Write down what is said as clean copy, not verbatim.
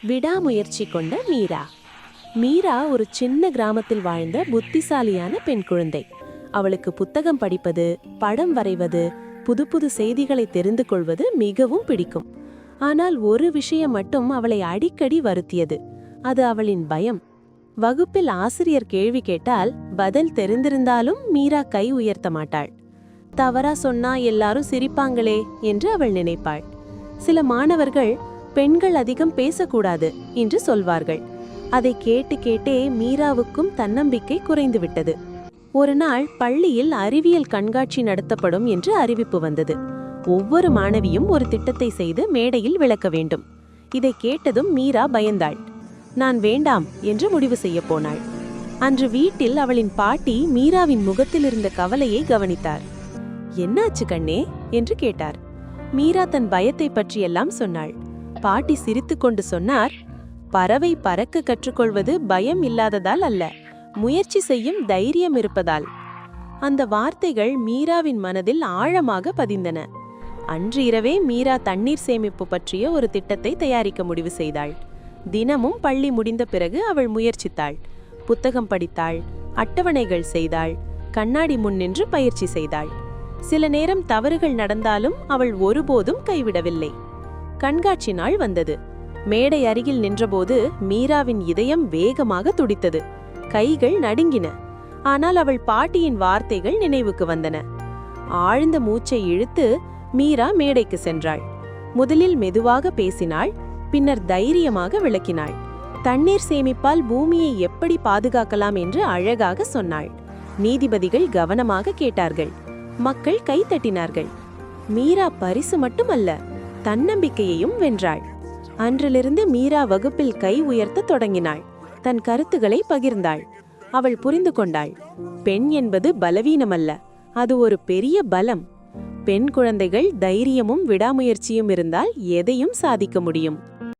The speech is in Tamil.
விடாமுயற்சி கொண்ட மீரா. மீரா ஒரு சின்ன கிராமத்தில் வாழ்ந்த புத்திசாலியான பெண் குழந்தை. அவளுக்கு புத்தகம் படிப்பது, படம் வரைவது, புது புது செய்திகளை தெரிந்து கொள்வது மிகவும் பிடிக்கும். ஆனால் ஒரு விஷயம் மட்டும் அவளை அடிக்கடி வருத்தியது. அது அவளின் பயம். வகுப்பில் ஆசிரியர் கேள்வி கேட்டால் பதில் தெரிந்திருந்தாலும் மீரா கை உயர்த்த மாட்டாள். தவறா சொன்னா எல்லாரும் சிரிப்பாங்களே என்று அவள் நினைப்பாள். சில மாணவர்கள் பெண்கள் அதிகம் பேசக்கூடாது என்று சொல்வார்கள். அதை கேட்டு கேட்டே மீராவுக்கும் தன்னம்பிக்கை குறைந்துவிட்டது. ஒரு நாள் பள்ளியில் அறிவியல் கண்காட்சி நடத்தப்படும் என்று அறிவிப்பு வந்தது. ஒவ்வொரு மாணவியும் ஒரு திட்டத்தை செய்து மேடையில் விளக்க வேண்டும். இதை கேட்டதும் மீரா பயந்தாள். நான் வேண்டாம் என்று முடிவு செய்ய போனாள். அன்று வீட்டில் அவளின் பாட்டி மீராவின் முகத்தில் இருந்த கவலையை கவனித்தார். என்னாச்சு கண்ணே என்று கேட்டார். மீரா தன் பயத்தை பற்றியெல்லாம் சொன்னாள். பாட்டி சிரித்துக்கொண்டு சொன்னார், பறவை பறக்க கற்றுக்கொள்வது பயம் இல்லாததால் அல்ல, முயற்சி செய்யும் தைரியம் இருப்பதால். அந்த வார்த்தைகள் மீராவின் மனதில் ஆழமாக பதிந்தன. அன்று இரவே மீரா தண்ணீர் சேமிப்பு பற்றிய ஒரு திட்டத்தை தயாரிக்க முடிவு செய்தாள். தினமும் பள்ளி முடிந்த பிறகு அவள் முயற்சித்தாள். புத்தகம் படித்தாள், அட்டவணைகள் செய்தாள், கண்ணாடி முன் நின்று பயிற்சி செய்தாள். சில நேரம் தவறுகள் நடந்தாலும் அவள் ஒருபோதும் கைவிடவில்லை. கண்காட்சி நாள் வந்தது. மேடை அருகில் நின்றபோது மீராவின் இதயம் வேகமாக துடித்தது. கைகள் நடுங்கின. ஆனால் அவள் பாட்டியின் வார்த்தைகள் நினைவுக்கு வந்தன. ஆழ்ந்த மூச்சை இழுத்து மீரா மேடைக்கு சென்றாள். முதலில் மெதுவாக பேசினாள், பின்னர் தைரியமாக விளக்கினாள். தண்ணீர் சேமிப்பால் பூமியை எப்படி பாதுகாக்கலாம் என்று அழகாக சொன்னாள். நீதிபதிகள் கவனமாக கேட்டார்கள். மக்கள் கைத்தட்டினார்கள். மீரா பரிசு மட்டுமல்ல, தன்னம்பிக்கையையும் வென்றாள். அன்றிலிருந்து மீரா வகுப்பில் கை உயர்த்த தொடங்கினாள். தன் கருத்துக்களை பகிர்ந்தாள். அவள் புரிந்து கொண்டாள், பெண் என்பது பலவீனமல்ல, அது ஒரு பெரிய பலம். பெண் குழந்தைகள் தைரியமும் விடாமுயற்சியும் இருந்தால் எதையும் சாதிக்க முடியும்.